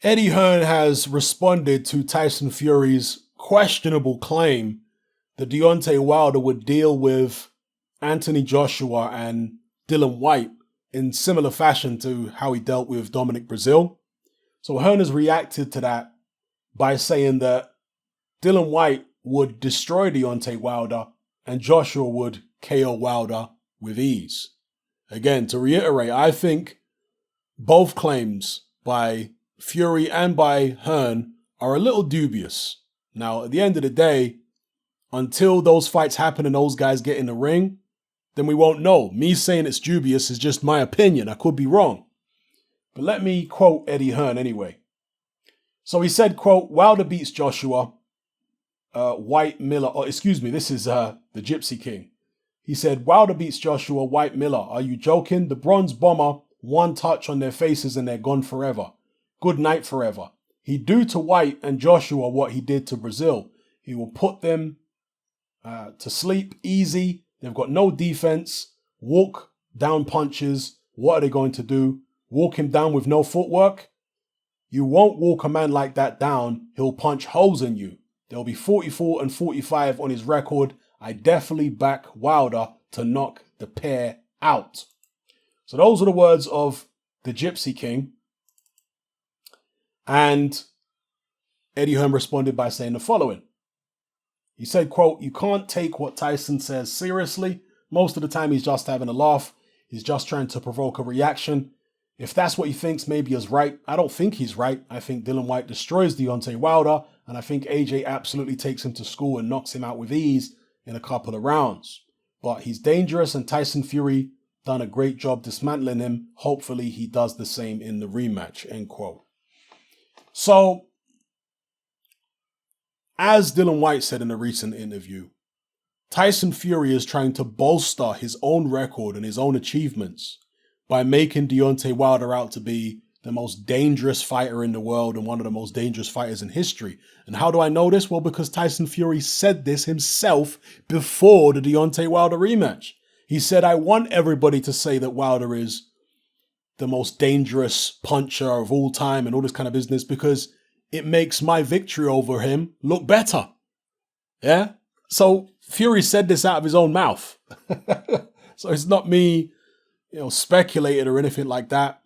Eddie Hearn has responded to Tyson Fury's questionable claim that Deontay Wilder would deal with Anthony Joshua and Dillian Whyte in similar fashion to how he dealt with Dominic Breazeale. So Hearn has reacted to that by saying that Dillian Whyte would destroy Deontay Wilder and Joshua would KO Wilder with ease. Again, to reiterate, I think both claims by Fury and by Hearn are a little dubious. Now, at the end of the day, until those fights happen and those guys get in the ring, then we won't know. Me saying it's dubious is just my opinion. I could be wrong. But let me quote Eddie Hearn anyway. So he said, quote, Wilder beats Joshua, Whyte Miller, this is the Gypsy King. He said, Wilder beats Joshua, Whyte Miller. Are you joking? The Bronze Bomber, one touch on their faces and they're gone forever. Good night forever. He'd do to Whyte and Joshua what he did to Breazeale. He will put them to sleep easy. They've got no defense. Walk down punches. What are they going to do? Walk him down with no footwork? You won't walk a man like that down. He'll punch holes in you. There'll be 44 and 45 on his record. I definitely back Wilder to knock the pair out. So those are the words of the Gypsy King. And Eddie Hearn responded by saying the following. He said, quote, you can't take what Tyson says seriously. Most of the time he's just having a laugh. He's just trying to provoke a reaction. If that's what he thinks maybe is right, I don't think he's right. I think Dillian Whyte destroys Deontay Wilder, and I think AJ absolutely takes him to school and knocks him out with ease in a couple of rounds. But he's dangerous, and Tyson Fury done a great job dismantling him. Hopefully he does the same in the rematch, end quote. So, as Dillian Whyte said in a recent interview, Tyson Fury is trying to bolster his own record and his own achievements by making Deontay Wilder out to be the most dangerous fighter in the world and one of the most dangerous fighters in history. And how do I know this? Well, because Tyson Fury said this himself before the Deontay Wilder rematch. He said, I want everybody to say that Wilder is the most dangerous puncher of all time and all this kind of business because it makes my victory over him look better. Yeah? So Fury said this out of his own mouth. So it's not me, speculating or anything like that.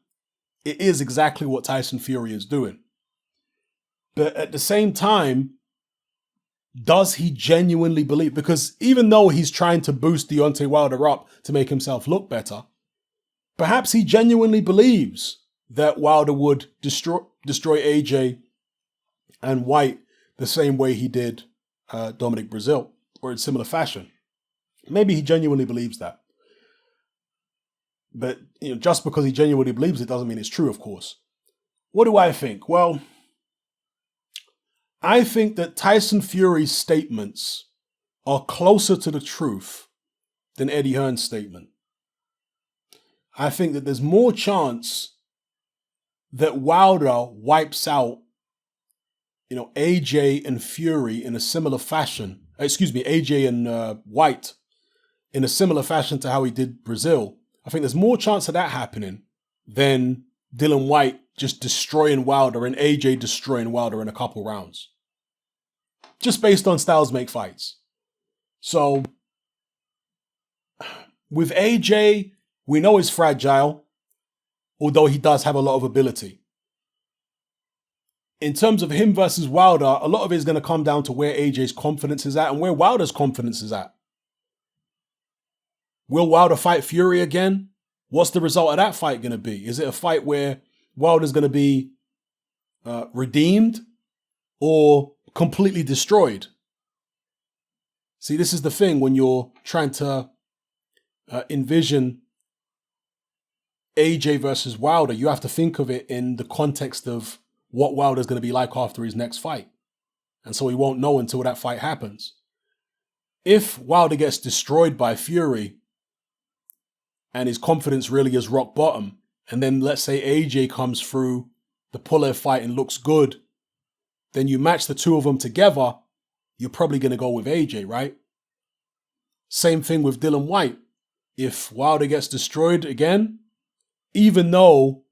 It is exactly what Tyson Fury is doing. But at the same time, does he genuinely believe? Because even though he's trying to boost Deontay Wilder up to make himself look better, perhaps he genuinely believes that Wilder would destroy AJ and Whyte the same way he did Dominic Breazeale, or in similar fashion. Maybe he genuinely believes that. But just because he genuinely believes it doesn't mean it's true, of course. What do I think? Well, I think that Tyson Fury's statements are closer to the truth than Eddie Hearn's statement. I think that there's more chance that Wilder wipes out, AJ and Fury in a similar fashion. AJ and Whyte in a similar fashion to how he did Breazeale. I think there's more chance of that happening than Dillian Whyte just destroying Wilder and AJ destroying Wilder in a couple rounds. Just based on styles make fights. So, with AJ, we know he's fragile, although he does have a lot of ability. In terms of him versus Wilder, a lot of it is going to come down to where AJ's confidence is at and where Wilder's confidence is at. Will Wilder fight Fury again? What's the result of that fight going to be? Is it a fight where Wilder's going to be redeemed or completely destroyed? See, this is the thing when you're trying to envision AJ versus Wilder, you have to think of it in the context of what Wilder's going to be like after his next fight. And so he won't know until that fight happens. If Wilder gets destroyed by Fury and his confidence really is rock bottom, and then let's say AJ comes through the Pulev fight and looks good, then you match the two of them together, you're probably going to go with AJ, right? Same thing with Dillian Whyte. If Wilder gets destroyed again, even though,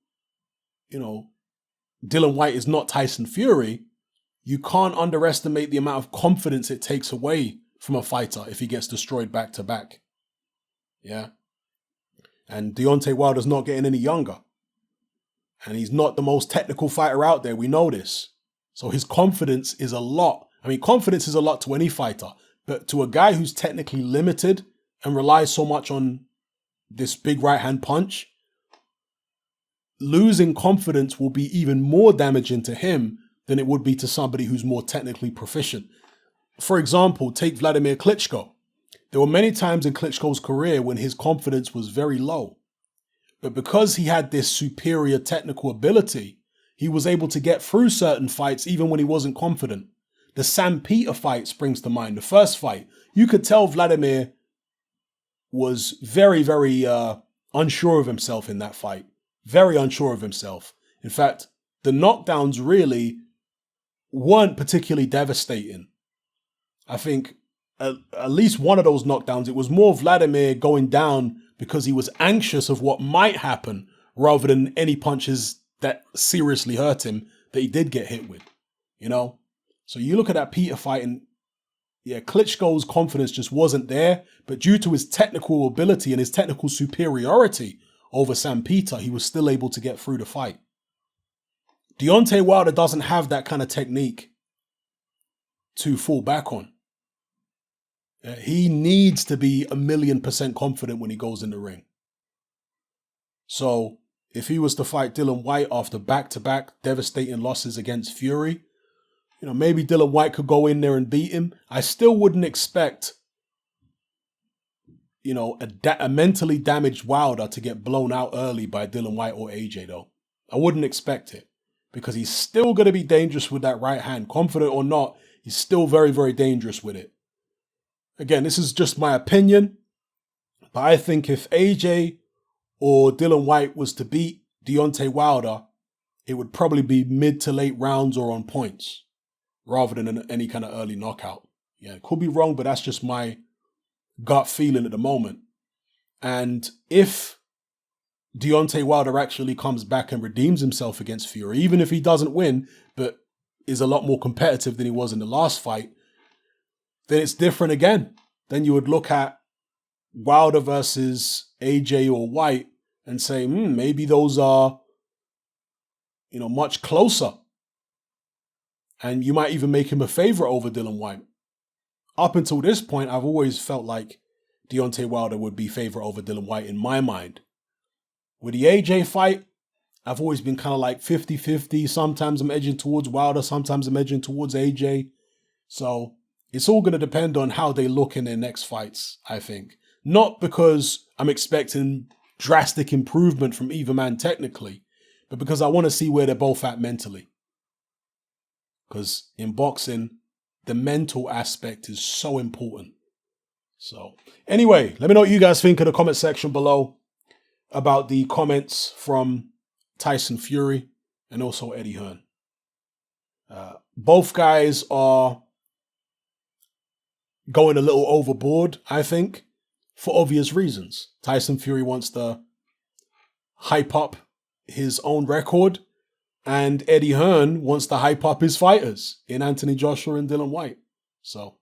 Dillian Whyte is not Tyson Fury, you can't underestimate the amount of confidence it takes away from a fighter if he gets destroyed back to back. Yeah. And Deontay Wilder's not getting any younger. And he's not the most technical fighter out there. We know this. So his confidence is a lot. I mean, confidence is a lot to any fighter. But to a guy who's technically limited and relies so much on this big right hand punch, losing confidence will be even more damaging to him than it would be to somebody who's more technically proficient. For example, take Vladimir Klitschko. There were many times in Klitschko's career when his confidence was very low. But because he had this superior technical ability, he was able to get through certain fights even when he wasn't confident. The Sam Peter fight springs to mind. The first fight, you could tell Vladimir was very, very unsure of himself in that fight. Very unsure of himself. In fact, the knockdowns really weren't particularly devastating. I think at least one of those knockdowns, it was more Vladimir going down because he was anxious of what might happen rather than any punches that seriously hurt him that he did get hit with, you know? So you look at that Peter fight and yeah, Klitschko's confidence just wasn't there, but due to his technical ability and his technical superiority over Sam Peter, he was still able to get through the fight. Deontay Wilder doesn't have that kind of technique to fall back on. He needs to be 1,000,000% confident when he goes in the ring. So if he was to fight Dillian Whyte after back-to-back devastating losses against Fury, you know, maybe Dillian Whyte could go in there and beat him. I still wouldn't expect, you know, a mentally damaged Wilder to get blown out early by Dillian Whyte or AJ though. I wouldn't expect it because he's still going to be dangerous with that right hand. Confident or not, he's still very, very dangerous with it. Again, this is just my opinion, but I think if AJ or Dillian Whyte was to beat Deontay Wilder, it would probably be mid to late rounds or on points rather than any kind of early knockout. Yeah, it could be wrong, but that's just my gut feeling at the moment. And if Deontay Wilder actually comes back and redeems himself against Fury, even if he doesn't win, but is a lot more competitive than he was in the last fight, then it's different again. Then you would look at Wilder versus AJ or Whyte and say, maybe those are, you know, much closer. And you might even make him a favorite over Dillian Whyte. Up until this point, I've always felt like Deontay Wilder would be favorite over Dillian Whyte in my mind. With the AJ fight, I've always been kind of like 50-50. Sometimes I'm edging towards Wilder, sometimes I'm edging towards AJ. So it's all going to depend on how they look in their next fights, I think. Not because I'm expecting drastic improvement from either man technically, but because I want to see where they're both at mentally. Because in boxing, the mental aspect is so important. So anyway, let me know what you guys think in the comment section below about the comments from Tyson Fury and also Eddie Hearn. Both guys are going a little overboard, I think, for obvious reasons. Tyson Fury wants to hype up his own record, and Eddie Hearn wants to hype up his fighters in Anthony Joshua and Dillian Whyte. So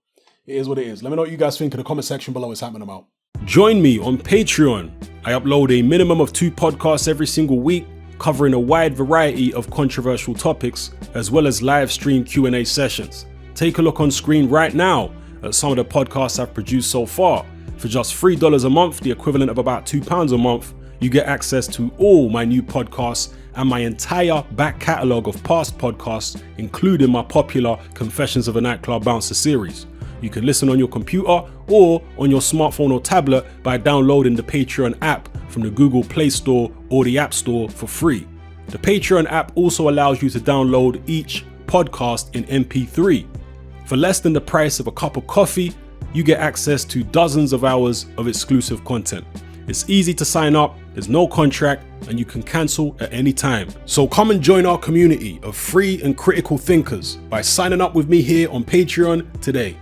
it is what it is. Let me know what you guys think in the comment section below. It's happening about. Join me on Patreon. I upload a minimum of 2 podcasts every single week, covering a wide variety of controversial topics, as well as live stream Q&A sessions. Take a look on screen right now at some of the podcasts I've produced so far. For just $3 a month, the equivalent of about £2 a month, you get access to all my new podcasts and my entire back catalogue of past podcasts, including my popular Confessions of a Nightclub Bouncer series. You can listen on your computer or on your smartphone or tablet by downloading the Patreon app from the Google Play Store or the App Store for free. The Patreon app also allows you to download each podcast in MP3. For less than the price of a cup of coffee, you get access to dozens of hours of exclusive content. It's easy to sign up, there's no contract, and you can cancel at any time. So come and join our community of free and critical thinkers by signing up with me here on Patreon today.